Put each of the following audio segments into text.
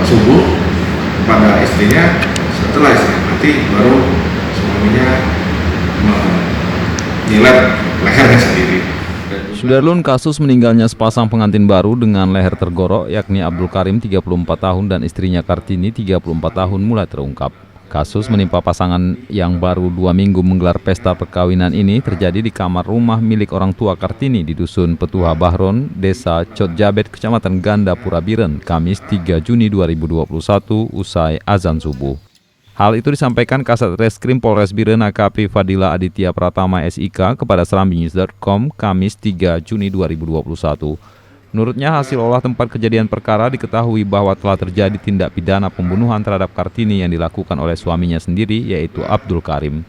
subuh kepada istrinya. Setelah istrinya mati, baru suaminya menyilet lehernya sendiri. Sudarlun, kasus meninggalnya sepasang pengantin baru dengan leher tergorok yakni Abdul Karim 34 tahun dan istrinya Kartini 34 tahun mulai terungkap. Kasus menimpa pasangan yang baru 2 minggu menggelar pesta perkawinan ini terjadi di kamar rumah milik orang tua Kartini di Dusun Petuha Bahron, Desa Cotjabet, Kecamatan Gandapura Biren, Kamis 3 Juni 2021 usai azan subuh. Hal itu disampaikan Kasat Reskrim Polres Biren AKP Fadila Aditya Pratama SIK kepada serambinews.com Kamis 3 Juni 2021. Menurutnya, hasil olah tempat kejadian perkara diketahui bahwa telah terjadi tindak pidana pembunuhan terhadap Kartini yang dilakukan oleh suaminya sendiri, yaitu Abdul Karim.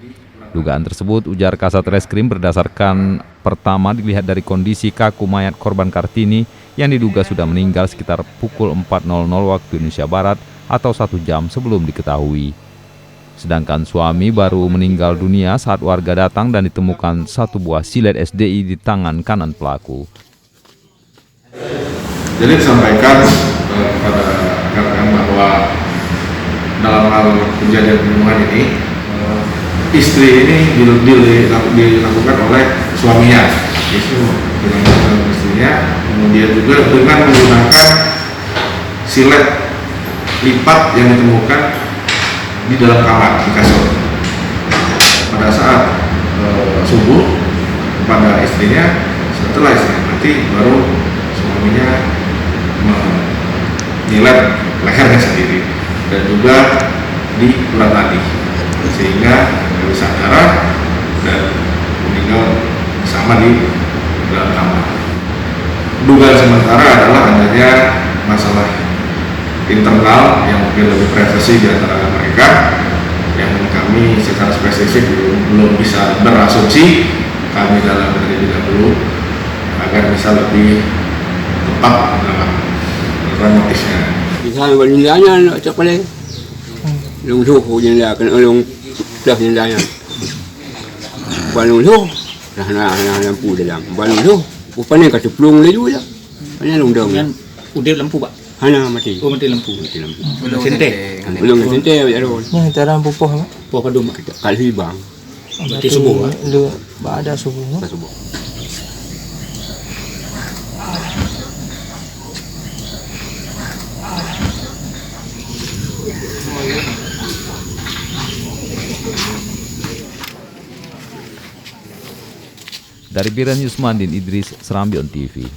Dugaan tersebut, ujar Kasat Reskrim, berdasarkan pertama dilihat dari kondisi kaku mayat korban Kartini yang diduga sudah meninggal sekitar pukul 4.00 waktu Indonesia Barat atau 1 jam sebelum diketahui. Sedangkan suami baru meninggal dunia saat warga datang dan ditemukan satu buah silet SDI di tangan kanan pelaku. Jadi disampaikan kepada rekan-rekan bahwa dalam hal kejadian pembunuhan ini, istri ini dilakukan oleh suaminya. Itu dilakukan oleh istrinya, kemudian juga dengan menggunakan silet lipat yang ditemukan di dalam kamar, di kasur. Pada saat subuh kepada istrinya, setelah istrinya mati, baru suaminya menyilet lehernya sendiri dan juga di urat nadi, sehingga kehabisan darah dan meninggal bersama di dalam kamar. Dugaan sementara adalah adanya masalah internal yang mungkin lebih privasi di antara mereka, yang kami secara spesifik belum bisa berasumsi. Kami dalam menyelidiki dulu agar bisa lebih tepat dalam motifnya. Misalnya balindanya nak pala, long suhu jenda kan long dah jendanya, balong suhu dah nak lampu dalam balong suhu, upanya kat pelung le juga, hanya long dong. Udah lampu pak? Hana mati. Oh mati lampu. Mati lampu. Sente. Belum sente ya ro. Ni cara pupuh mak. Buah padum. Kali bang. Berarti subuh. Lu ada subuh. Subuh. Dari Biren Yusmandin Idris, Serambion TV.